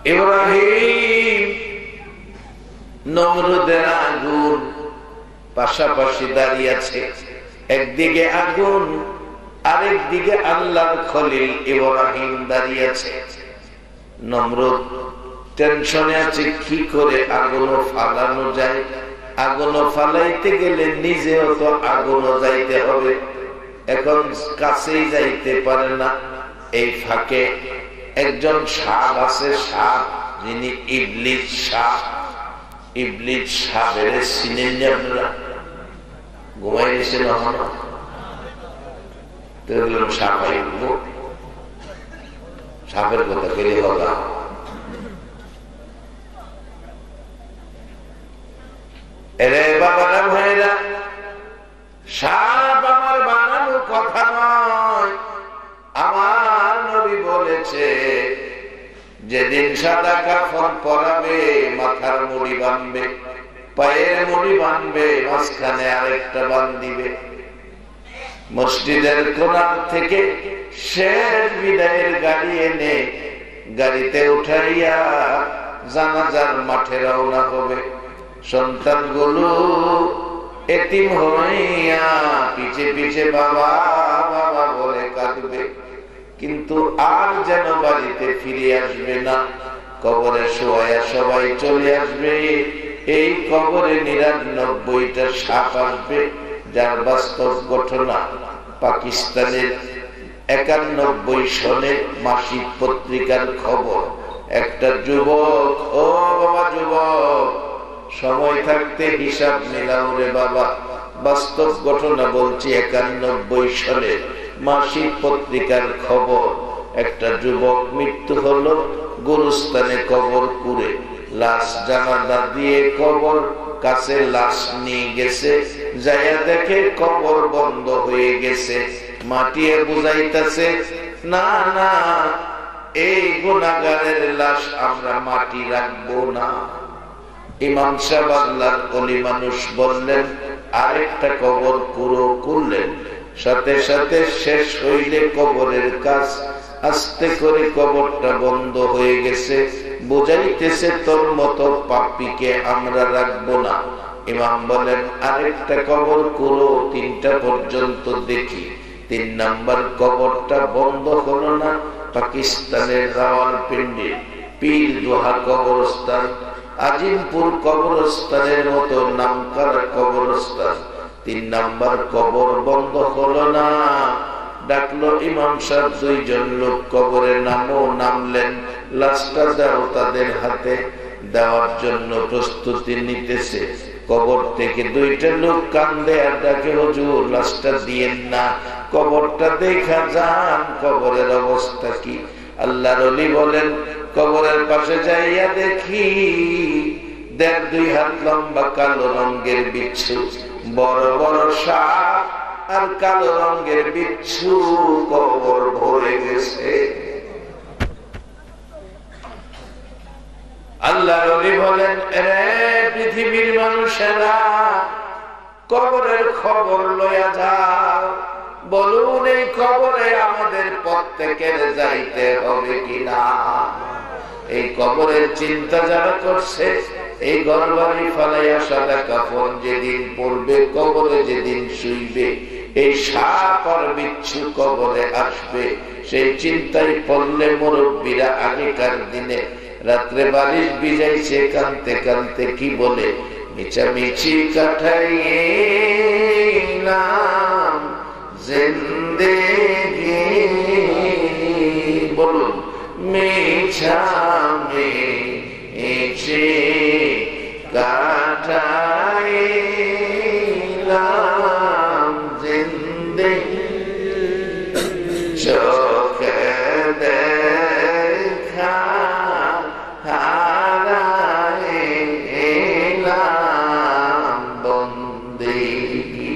ইব্রাহিম নমরুদের আগুন পাশাপাশি দাঁড়িয়ে আছে, একদিকে আগুন আরেকদিকে আল্লাহর খলিল ইব্রাহিম দাঁড়িয়ে আছে। নমরুদ টেনশনে আছে কি করে আগুনও ফালানো যায়, আগুনও ফালাইতে গেলে নিজেও তো আগুনও যাইতে হবে, এখন কাছেই যাইতে পারে না। এই ফাঁকে একজন সাপ আছে, সাপ যিনি ইবলিস সাপ। ইবলিস সাপের চিনেন যে আপনারা? ঘুমাই গেছেন সাপ, সাপের কথা পেলে হবে। এরে বাবারা ভাইরা, সাপ আমার বানানো কথা নয়। আমার নবী বলেছে যেদিন সাদা কাফন পরাবে, মাথার মুড়ি বাঁধবে, পায়ের মুড়ি বাঁধবে, মাঝখানে আরেকটা বাঁধিবে, মসজিদের কোণার থেকে শেষ বিদায়ের গাড়ি এনে গাড়িতে উঠাইয়া জানাজার মাঠে রওনা হবে। সন্তানগুলো এতিম হইয়া পিছে পিছে বাবা বাবা বলে কাঁদবে, কিন্তু আর যেন বাড়িতে ফিরে আসবে না। কবরে শোয়া সবাই চলে আসবে। এই কবরে ৯৯টা সাপ আসবে, যার বাস্তব ঘটনা পাকিস্তানের ৯১ সনে মাসিক পত্রিকার খবর। একটা যুবক, ও বাবা যুবক, সময় থাকতে হিসাব মিলাও রে বাবা, বাস্তব ঘটনা বলছি। ৯১ সালে মাসিক পত্রিকার খবর, একটা যুবক মৃত্যু হলো গুরুস্থানে কবর কুড়ে, লাশ জানাজা দিয়ে কবর কাছে লাশ নিয়ে গেছে, যাইয়া দেখে কবর বন্ধ হয়ে গেছে। মাটিয়ে বুঝাইতেছে, না না, এই গুনাহগারের লাশ আমরা মাটি রাখবো না। ইমাম সাহেব আল্লাহর ওলি মানুষ বললেন, আরেকটা কবর পুরো করলেন। সাথে সাথে শেষ হইলে কবরের কাজ আস্তে করে কবরটা বন্ধ হয়ে গেছে, বুঝাইতেছে তোর মতো পাপীকে আমরা রাখবো না। ইমাম বলেন, আরেকটা কবর পুরো ৩টা পর্যন্ত দেখি। ৩ নাম্বার কবরটা বন্ধ হলো না। পাকিস্তানের রাওয়ালপিন্ডি পীর দোহা কবরস্থান, আজিমপুর কবরস্থানের মতো নামকরা কবরস্থান, ৩ নাম্বার কবর বন্ধ হলো না। ডাকলো ইমাম সাহেব, ২ জন লোক কবরে নামলেন, লাশটা দাও তাদের হাতে। দেওয়ার জন্য প্রস্তুতি নিতেছে। কবর থেকে 2টা লোক কান্দে আর ডাকে, হুজুর লাশটা দিয়েন না, কবরটা দেখা যান, কবরের অবস্থা কি। আল্লাহর ওলি বলেন, কবরের পাশে যাইয়া দেখি ১.৫-২ হাত লম্বা কালো রঙের বিচ্ছু, বড় বড় সাপ আর কালো রঙের বিচ্ছু কবর ভরে গেছে। আল্লাহর ওলি বলেন, রে পৃথিবীর মানুষেরা, কবরের খবর লইয়া যাও, বলুন এই কবরে আমাদের প্রত্যেকের যাইতে হবে কিনা। এই কবরের চিন্তা যারা করছে, এই ঘরবাড়ি ফালাইয়া সাদা কাফন যেদিন পড়বে, কবরে যেদিন শুইবে, এই সাপ আর বিচ্ছু কবরে আসবে, সেই চিন্তায় পড়লে মুরব্বীরা আগেকার দিনে রাত্রে বালিশ ভিজাইছে, কানতে কানতে কি বলে, মিছামিছি কাটাইয়ে নাম জিন্দেগি, বলুন মিছামিছি কাটাইলাম জিন্দেগি, চোখে দেখা হারাইলাম বন্দেগি,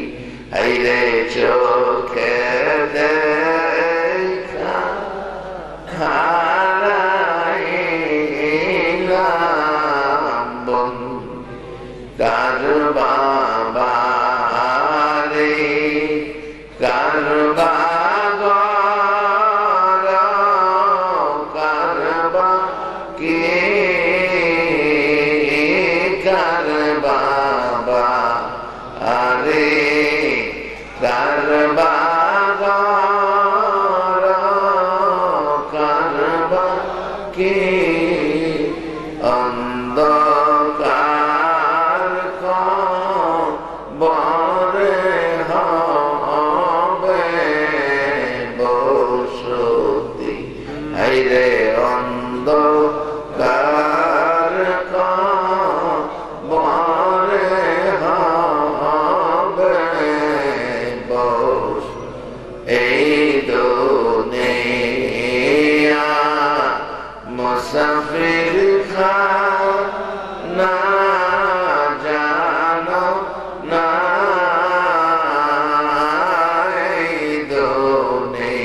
হাইরে চোখে দেখা হারাইলাম কি অন্ধকার কবরে হবে বসতি, হায়রে অন্ধকার কবরে হবে বসতি। এই দুনিয়া মুসাফির খানা জানো না, এই দুনিয়া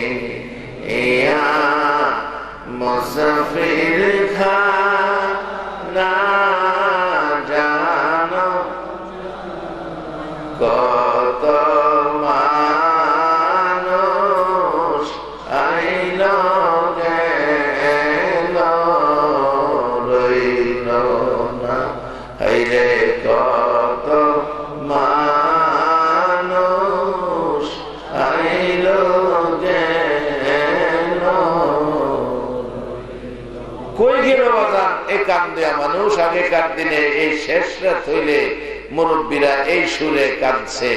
মুসাফির খানা জানো, কত মানুষ আইল গেল রইল না, হায়রে কত মানুষ আইল গেল। কই গেল বাজান এ কান দেয়া মানুষ? আগেকার দিনে এই শেষ রাত হইলে মুরব্বীরা এই সুরে কাঁদছে।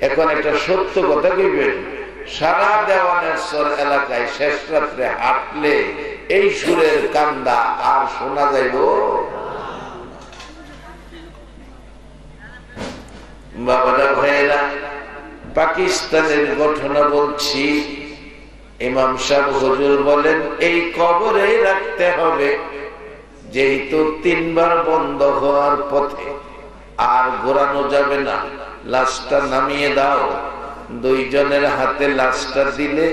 এখন একটা সত্য কথা কইবেন, সারা দেওয়ানের সর এলাকায় শেষ রাত্রে হাঁটলে এই সুরের কান্দা আর শোনা যাইব? বাবারা ভাইয়েরা, পাকিস্তানের ঘটনা বলছি। ইমাম সাহেব হুজুর বলেন এই কবরে রাখতে হবে, যেহেতু 3 বার বন্ধ হওয়ার পথে আর ঘোরানো যাবে না, লাশটা নামিয়ে দাও। 2 জনের হাতে লাশটা দিলে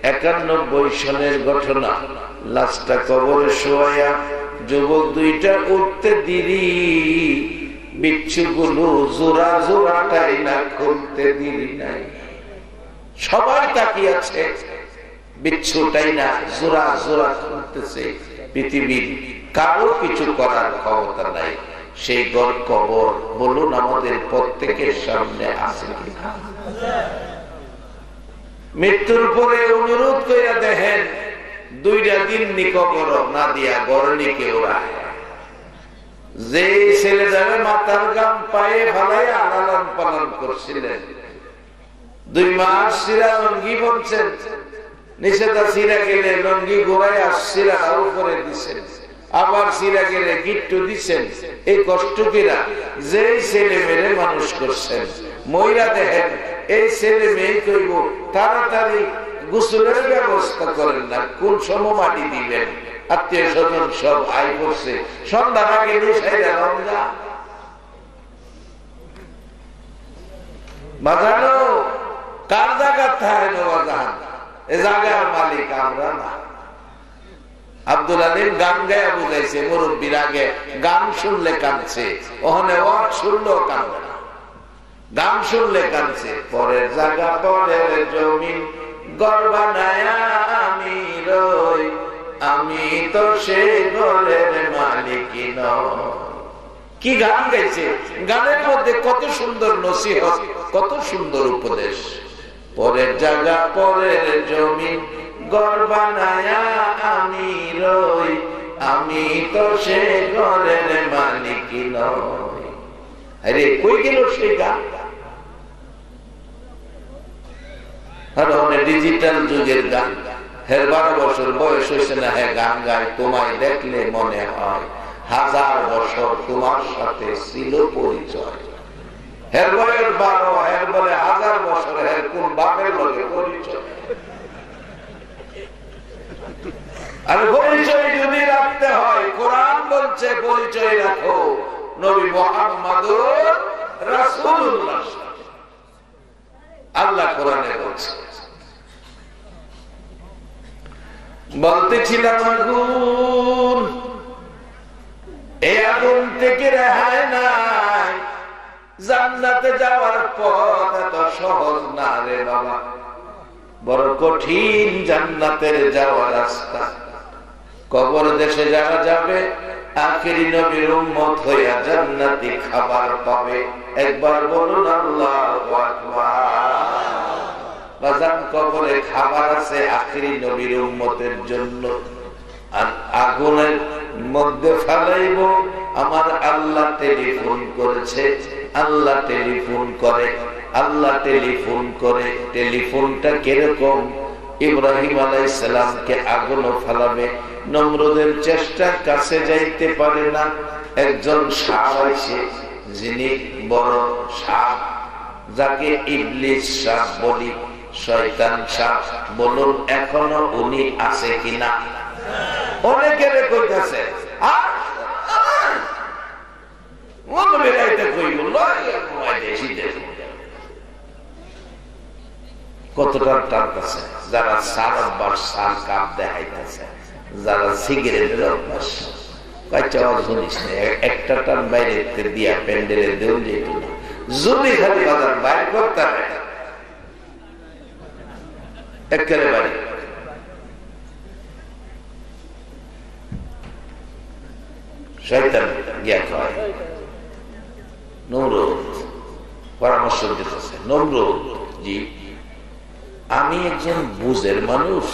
91 সনের ঘটনা। লাশটা কবরে শোয়া, যুবক 2টা উঠতে দেরি, বিচ্ছুগুলো জোড়া জোড়াটাই না খুলতে দেরি নাই। সবাই তাকিয়ে আছে, বিচ্ছুটাই না জোড়া জোড়া খুলতেছে। পৃথিবীর কারো কিছু করার ক্ষমতা নাই। সেই কবর বলুন আমাদের প্রত্যেকের সামনে আছে কিনা? মৃত্যুর পরে অনুরোধ করে দেখেন, 2টা দিন কবর না দিয়া গরনি কেউ রায়। যে ছেলে যাবে মাথার গাম পায়ে ফেলায় আলালান পালন করছিলেন, 2 মাস সিরা লঙ্গি বলছেন, নিষেধা সিরা গেলে লঙ্গি ঘোরায় আসছিরা উপরে দিচ্ছেন, আবার সিরা গেলে গিট্টু দিচ্ছেন। এই কষ্ট কিরা যে ছেলে মেয়ে মানুষ করছেন, মহিলা দেখেন এই ছেলে মেয়ে কইব তাড়াতাড়ি গোসলের ব্যবস্থা করেন না, কোন সময় মাটি দিবেন, আত্মীয় স্বজন সব আই করছে, সন্ধ্যার আগে বাজানো কার জায়গা থাকে বাজান, এ জায়গার মালিক আমরা না। আব্দুল আলীম গান গায়ে বুঝাইছে, মুরব্বীর আগে গান শুনলে কাঁদছে, ওখানে ওয়াজ শুনলেও কাঁদবে না, গান শুনলে কাঁদছে। পরের জায়গা পরের জমিন ঘর বানায় আমি রই, আমি তো সে ঘরের মালিক নই। কি গান গাইছে! গানের মধ্যে কত সুন্দর নসিহত, কত সুন্দর উপদেশ। পরের জায়গা পরের জমিন ঘর বানায় আমি রই, আমি তো সে ঘরের মালিক নই। আরে কই গেল সেই গান? ডিজিটাল যুগের গান। 12 বছর বয়স হয়েছে না, হ্যাঁ গান গায়, তোমায় দেখলে মনে হয় 1000 বছর তোমার সাথে ছিল পরিচয়। হের বয়স 12, হের বলে 1000 বছর, হের কোন বাপের লগে পরিচয়? আর পরিচয় যদি রাখতে হয়, কোরআন বলছে পরিচয় রাখো নবী মুহাম্মদুর রাসূলুল্লাহ। আল্লাহ কোরআনে বলছে। বলতেছিলাম আগুন, এই আগুন থেকে রেহাই নাই, জান্নাতে যাওয়ার পথ এত সহজ না রে বাবা, বড় কঠিন জান্নাতের যাওয়ার রাস্তা। কবর দেশে যারা যাবে, আখেরি নবীর উম্মত হইয়া জান্নাতি খাবার পাবে। একবার বলুন আল্লাহু আকবার। বাজান কবরে খাবার আছে আখেরি নবীর উম্মতের জন্য। আর আগুনের মধ্যে ফেলাইব। আমার আল্লাহ টেলিফোন করেছে, আল্লাহ টেলিফোন করে, আল্লাহ টেলিফোন করে। টেলিফোনটা কিরকম? ইব্রাহিম আলাইহিস সালামকে আগুনে ফেলাবে, নমরুদের চেষ্টার কাছে যাইতে পারে না। একজন সাপ আছে, যিনি বড় সাপ, যাকে ইবলিস সাপ বলি, শয়তান সাপ। বলুন এখনো উনি আছে কিনা? অনেকের কইতাছে কতটা তার কাছে যারা সার অভ্যাস, সার কাপ দেখাইতেছে, যারা সিগারেটের অভ্যাস, শুনিস না একটা টান বাইরে দিয়া প্যান্ডেলের দেউল যেত না, যদি খালি বাজার বাইর করতে হবে একেবারে বাড়ি। শয়তান গিয়া কয় নমরুদ পরামর্শ দিতেছে, নমরুদ জি আমি একজন বুঝের মানুষ,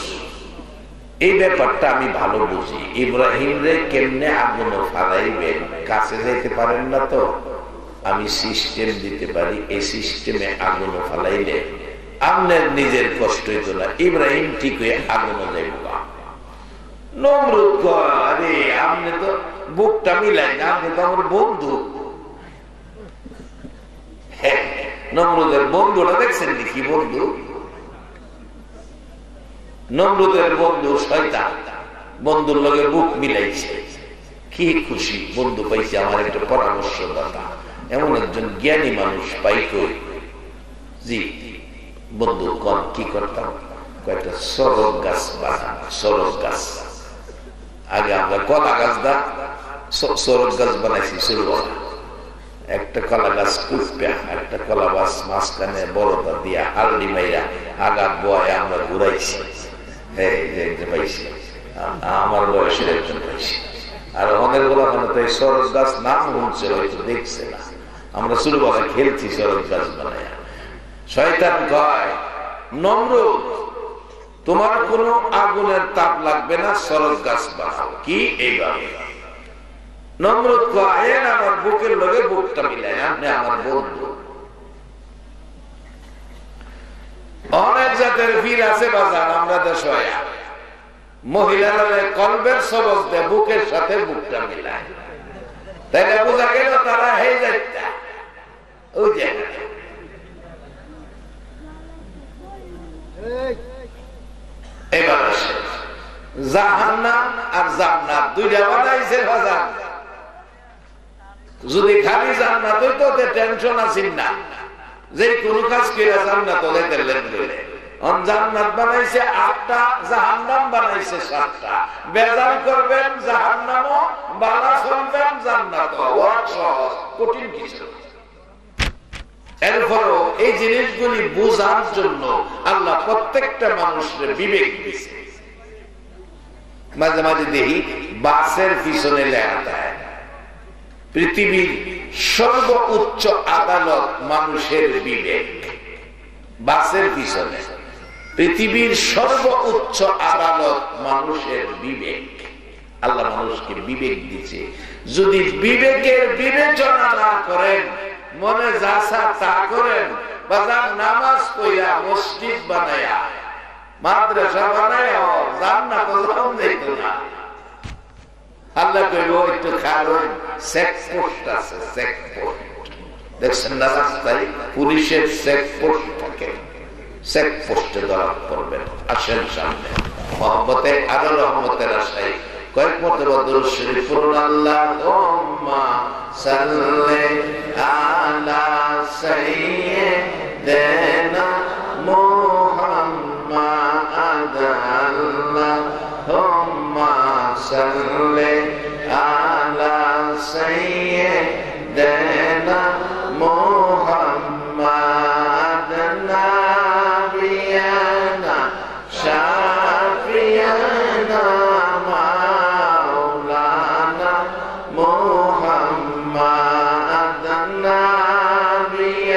এই ব্যাপারটা আমি ভালো বুঝি। ইব্রাহিম রে কেমনে আগুন ফালাইবেন, কাছে যেতে পারেন না তো, আমি সিস্টেম দিতে পারি। এই সিস্টেমে আগুন ফালাইলে আপনার নিজের কষ্ট হইতো না, ইব্রাহিম ঠিক হয়ে আগুন যাইব। নমরুদ কয় আরে আপনি তো বুকটা মিলাই না, আপনি তো আমার বন্ধু। হ্যাঁ, নমরুদের বন্ধুটা দেখছেন কি বন্ধু? নমরুদের বন্ধু শয়তান, বন্ধুর লগে বুক মিলাইছে, কি খুশি বন্ধু পাইছে, আমার একটা পরামর্শদাতা, এমন একজন জ্ঞানী মানুষ পাই কই। জি বন্ধু কোন কি করতাম? কয়েকটা সরব গাছ বানানো, সরব গাছ। আগে আমরা কলা গাছ দা সরব গাছ বানাইছি, শুরুওয়ালা একটা কলা গাছ কুটপে, একটা কলা গাছ মাঝখানে বড়টা দিয়া হালদি মাইরা আগা বয় আমরা ঘুরাইছি। পাইছি আমার বয়সের একজন পাইছি। আর অনেক গুলো সরব গাছ নাম শুনছে, হয়তো দেখছে না। আমরা শুরুবেলা খেলছি সরব গাছ বানায়। শয়তান কয় নমরুদ তোমার কোন আগুনের তাপ লাগবে না, সরব গাছ বানাও। কি এইভাবে? নমরুদ কয় আমার বুকের লগে বুকটা মিলাই, আপনি আমার বন্ধু। অনেক জাতের বীর আছে বাজার, আমরা দেশ মহিলারা কলবের সবক দেয়, বুকের সাথে বুকটা মিলায়, তাইলে বোঝা গেল তারা হয়ে যায়। ওই যে এবার আসে জাহান্নাম আর জান্নাত, দুইটা বানাইছে বাজার। যদি খালি জান্নাত হইতো টেনশন আছেন না, যে কোন কাজ করে জান্নাত হলে জান্নাত বানাইছে 8টা, জাহান্নাম বানাইছে 7টা। বেজাল করবেন জাহান্নামও, বালা চলবেন জান্নাত, কঠিন কিছু। এরপরও এই জিনিসগুলি বোঝার জন্য আল্লাহ প্রত্যেকটা মানুষের বিবেক দিয়েছে। মাঝে মাঝে দেখি বাসের পিছনে লেখা দেয় পৃথিবীর সর্বোচ্চ আদালত মানুষের বিবেক। বাসের পিছনে পৃথিবীর সর্বোচ্চ আদালত মানুষের বিবেক। আল্লাহ মানুষকে বিবেক দিচ্ছে। যদি বিবেকের বিবেচনা না করেন, মনে যাসা তা করেন, বাজার নামাজ পড়া, মসজিদ বানায়া, মাদ্রাসা বানায়া, জান্নাত যাইত না। আল্লাহ কইব একটু কারণ চেকপোস্ট আছে, চেকপোস্ট দেখছেন না রাস্তায় পুলিশের চেকপোস্ট থাকে, চেকপোস্টে ধরা পড়বেন। আসেন সামনে মহব্বতে আরো রহমতের আশায় কয়েক মর্তবা দুরূদ শরীফ পড়ুন। আল্লাহুম্মা সাল্লি আলা সাইয়্যিদিনা মুহাম্মাদ, আল্লাহুম্মা সাল্লি আলা সাইয়্যিদিনা মুহাম্মাদ, নাবিয়ানা শাফিয়ানা মাওলানা মুহাম্মাদ, নাবিয়ানা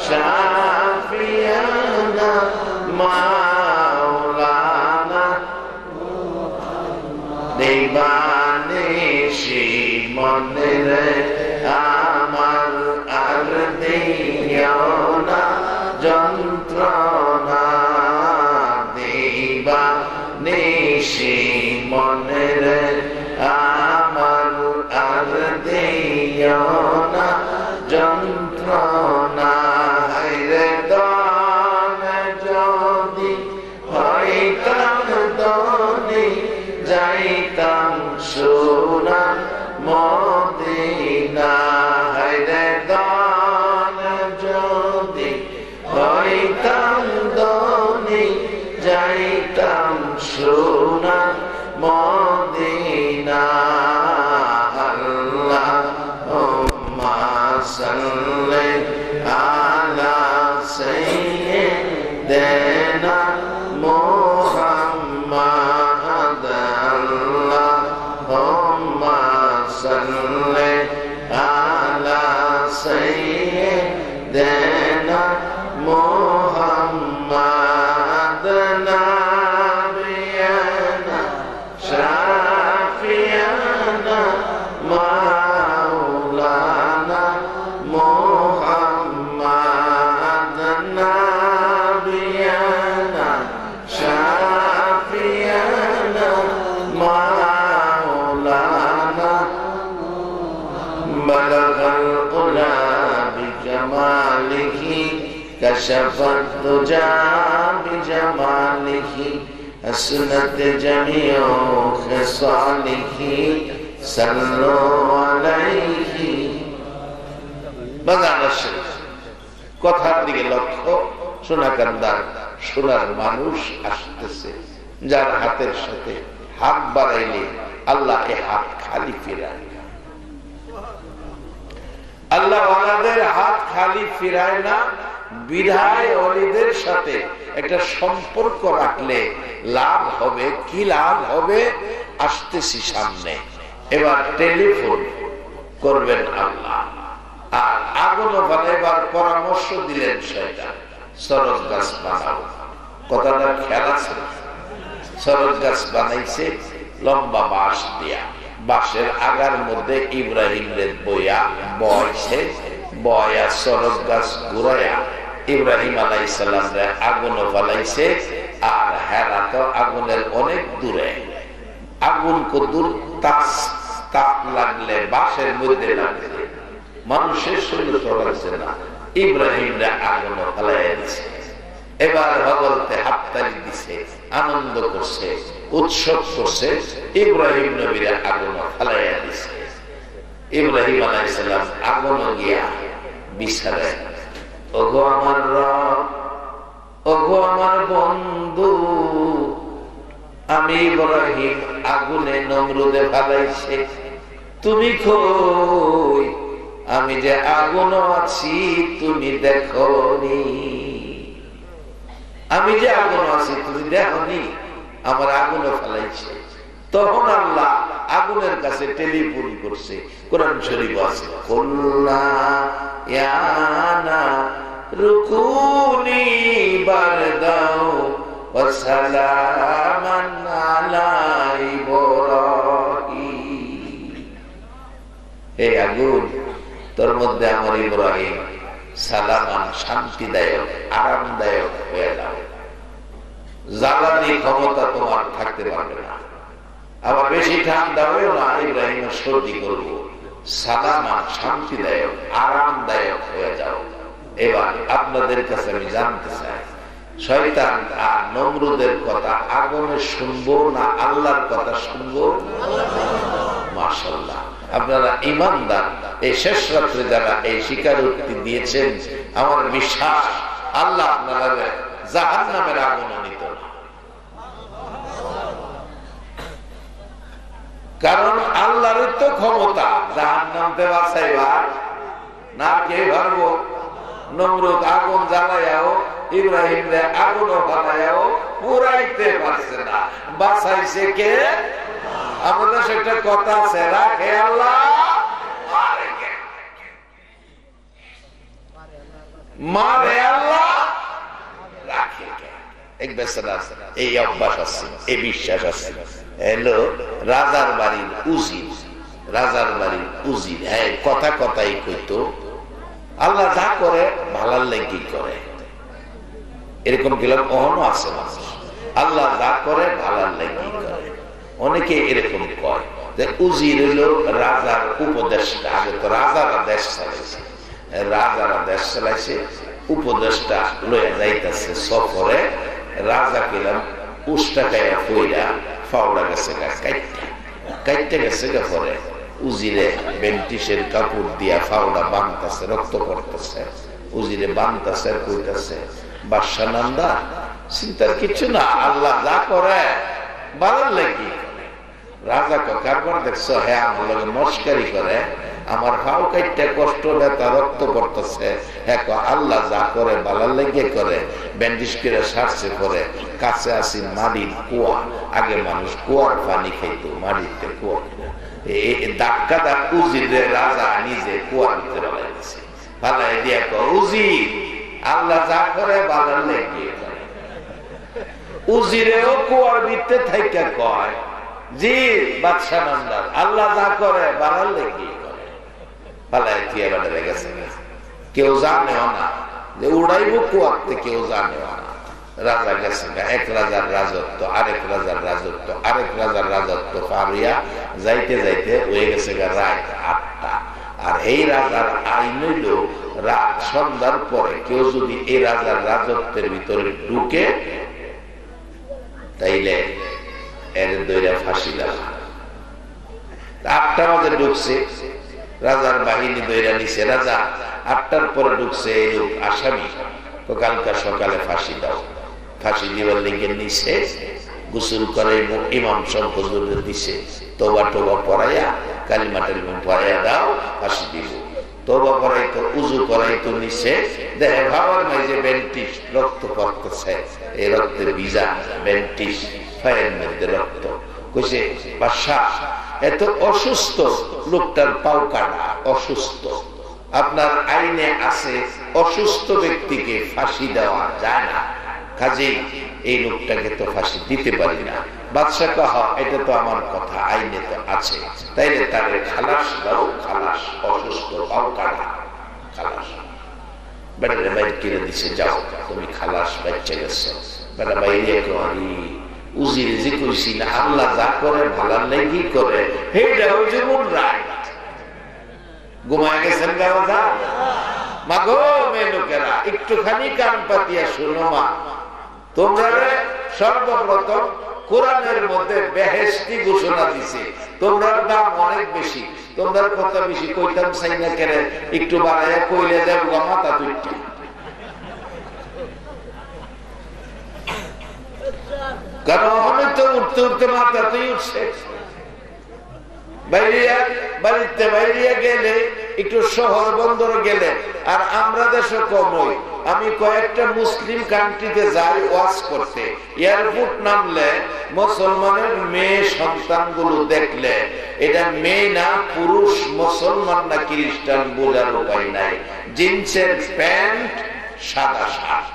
শাফিয়ানা মাওলানা দিবানিশি মনে রে আমার আর দিও না যন্ত্রণা দিবানিশি মনে রে আমার আর দিও না যন্ত্রণা রে দান যদি হইতাম দনি যাইতাম সোনার মদিনা রে দান যদি হইতাম দনি যাইতাম সোনার মদিনা আল্লাহুম্মা সাল্লি আলা সাইয়্যিদিনা মুহাম্মাদ আল্লাহুম্মা সাল্লি আলা সাইয়্যিদিনা মুহাম্মাদ নাবিয়ানা শাফিয়ানা মাওলানা মুহাম্মাদ নাবিয়ানা শাফিয়ানা মাওলানা বালাগাল উলা বিজামালিহি কাশাফাত দুজা বিজামালিহি হাসনাত জামিউ খিসালিহি সাল্লু আলাইহি। বাজার কথার দিকে লক্ষ্য, সোনাকান্দার সোনার মানুষ আসতেছে, যার হাতের সাথে হাত বাড়াইলে আল্লাহ এ হাত খালি ফিরায়। আল্লাহ ওয়ালাদের হাত খালি ফিরায় না, বিধায় ওলিদের সাথে একটা সম্পর্ক রাখলে লাভ হবে। কি লাভ হবে? আসতেছি সামনে, এবার টেলিফোন করবেন আল্লাহ, আর আগুন বানাইবার পরামর্শ দিলেন শয়তান, সরজ গাছ বানাও। কথাটা খেয়াল আছে? সরজ গাছ বানাইছে লম্বা বাঁশ দিয়া, বাঁশের আগার মধ্যে ইব্রাহিমের বয়ছে বয়া সরজ গাছ ঘুরাইয়া ইব্রাহিম আলাইহিস সালামরে আগুন জ্বালাইছে। আর হেরা তো আগুনের অনেক দূরে, আগুন কদূর তাপ লাগলে বাঁশের মধ্যে লাগছে, মানুষের শরীর তো লাগছে না, ইব্রাহিমরে আগুন জ্বালাইয়া দিছে। এবার হযরতে হাততালি দিছে, আনন্দ করছে, উৎসব করছে, ইব্রাহিম নবীরে আগুন জ্বালাইয়া দিছে। ইব্রাহিম আলাইহিস সালাম আগুন গিয়া বিচারে, ওগো আমার রব, ওগো আমার বন্ধু, আমি ইব্রাহিম আগুনে নমরুদে ফেলাইছে, তুমি কই? আমি যে আগুন আছি তুমি দেখোনি, আমি যে আগুন আছি তুমি দেখোনি, আমার আগুন ফেলাইছে। তখন আল্লাহ আগুনের কাছে টেলিফোন করছে। কোরআন শরীফ আছে, কুল্লা ইয়া নারুকুনি বারদাও ওয়া সালামান আলা ইব্রাহিম। হে আগুন, তোর মধ্যে আমার ইব্রাহিম সালামান শান্তিদায়ক, আরামদায়ক হয়ে যাও। জ্বালানি ক্ষমতা তোমার থাকতে পারবে না, আবার বেশি ঠান্ডা হয়েও না, ইব্রাহিমের সর্দি করবো। সালামান শান্তিদায়ক, আরামদায়ক হয়ে যাও। এবার আপনাদের কাছে আমি জানতে চাই, শয়তান আর নমরুদের কথা আগুনে শুনবো না আল্লাহর কথা শুনবো? মাশাআল্লাহ, আপনারা ইমানদার। এই শেষ রাত্রে যারা এই স্বীকারোক্তি দিয়েছেন, আমার বিশ্বাস আল্লাহ আপনারা জাহান্নামের আগুন নিত না। কারণ আল্লাহর তো ক্ষমতা জাহান্নাম তে বাঁচাইবার, না কে পারবো? নমরুদ আগুন জ্বালাইয়াও ইব্রাহিম রে আগুন জ্বালাইয়াও পুরাইতে পারছে না, বাঁচাইছে কে? আমাদের একটা কথা আছে, রাখে আল্লাহ মারে আল্লাহ রাখে কে? এক বেচারা আছে, এই অভ্যাস আছে, এই বিশ্বাস আছে। এলো রাজার বাড়ির উজির, রাজার বাড়ির উজির। হ্যাঁ, কথা কথাই কইতো আল্লাহ যা করে ভালার লেগি করে। এরকম গেলাম অহনো আছে মানুষ, আল্লাহ যা করে ভালার লেগি করে। অনেকে এরকম কয় যে উজির হইল রাজার উপদেষ্টা। আগে তো রাজারা দেশ চালাইছে, রাজারা দেশ চালাইছে, উপদেষ্টা লইয়া যাইতেছে সফরে। রাজা পেলাম উষ্টা খাইয়া কইরা ফাউড়া গেছে গা, কাইটটা গেছে গা। পরে উজিরে বেন্টিসের কাপড় দিয়া ফাউড়া বাঁধতেছে, রক্ত পড়তেছে। উজিরে বাঁধতেছে, কইতেছে বাদশা নান্দা চিন্তার কিছু না, আল্লাহ যা করে ভালো লাগি। রাজা কারবার দেখছো? হ্যাঁ, আমার মস্কারি করে, আমার ফাউ কাইটটা কষ্ট ব্যথা রক্ত পড়তেছে। হ্যাঁ, আল্লাহ যা করে ভালো লেগে করে। ব্যান্ডিশ করে সারছে। পরে কাছে আসি মাটির কুয়া। আগে মানুষ কুয়ার পানি খাইতো, মাটিতে কুয়া। ধাক্কা দাগ উজিরে রাজা নিজে কুয়ার ভিতরে ফেলাইছে। ফালাই দিয়া উজির আল্লাহ যা করে ভালো লেগে করে। উজিরেও কুয়ার ভিতরে থাইকা কয় জি বাদশা নান্দার, আল্লাহ যা করে ভালো লেগে করে। ফালাই দিয়া বেড়ে গেছে। কেউ জানেও না যে উড়াইব কুয়াতে, কেউ জানেও না। রাজা গেছে, এক রাজার রাজত্ব, আরেক রাজার রাজত্ব, আরেক রাজার রাজত্ব পারিয়া যাইতে যাইতে হয়ে গেছে রাত ৮টা। আর এই রাজার আইন হইল রাত সন্ধ্যার পরে কেউ যদি এই রাজার রাজত্বের ভিতরে ঢুকে তাইলে এর দইরা ফাঁসি দেওয়া। ৮টা বাজে ঢুকছে, রাজার বাহিনী দইরা নিছে। রাজা ৮টার পরে ঢুকছে এই লোক আসামি, তো কালকা সকালে ফাঁসি দাও। ফাঁসি দিবার লিগে নিছে, গোসল করে ইমাম সব হুজুরে দিছে। তোবা টোবা পড়াইয়া কালিমা টালিমা পড়াইয়া দাও, ফাঁসি দিব। তোবা পড়াইতো, উজু করাইতো নিছে। দেখে ভাবার মাঝে বেন্টিস রক্ত পড়তেছে, এই রক্তে ভিজা বেন্টিস, ফায়ের মধ্যে রক্ত। কইছে বাদশা এত অসুস্থ, লোকটার পাও কাটা, অসুস্থ। আপনার আইনে আছে অসুস্থ ব্যক্তিকে ফাঁসি দেওয়া যায় না, কাজেই এই লোকটাকে তো ফাঁসি দিতে পারি না। বাদশা কহা এটা তো আমার কথা, আইনে তো আছে, তাইলে তারে খালাস দাও। খালাস, অসুস্থ পাও কাটা, খালাস। বেড়ারে বাইর কিনে দিছে, যাও তুমি খালাস, বাচ্চা গেছে। বেড়া বাইরে করি উজির যে কইছি না আল্লাহ যা করে ভালার লেগি করে, হেটাও যেমন রায়। ঘুমায় গেছেন গাওয়া মাগো মেয়ে লোকেরা, একটুখানি কান পাতিয়া শুনো মা। তোমরা সর্বপ্রথম কোরআনের মধ্যে বেহেশতি ঘোষণা দিছে, তোমরা দাম অনেক বেশি। তোমরা কথা বেশি কইতাম চাই না কেন, একটু বাড়াইয়া কইলে যাবো মাথা তুইটা। কারণ আমি তো উঠতে উঠতে মাথা তুই উঠছে। বাড়িতে বাইরিয়া গেলে একটু শহর বন্দর গেলে, আর আমরা দেশে কমই। আমি কয়েকটা মুসলিম কান্ট্রিতে যাই ওয়াজ করতে, এয়ারপোর্ট নামলে মুসলমানের মেয়ে সন্তানগুলো দেখলে এটা মেয়ে না পুরুষ, মুসলমান না খ্রিস্টান বোঝার উপায় নাই। জিন্সের প্যান্ট, সাদা শার্ট,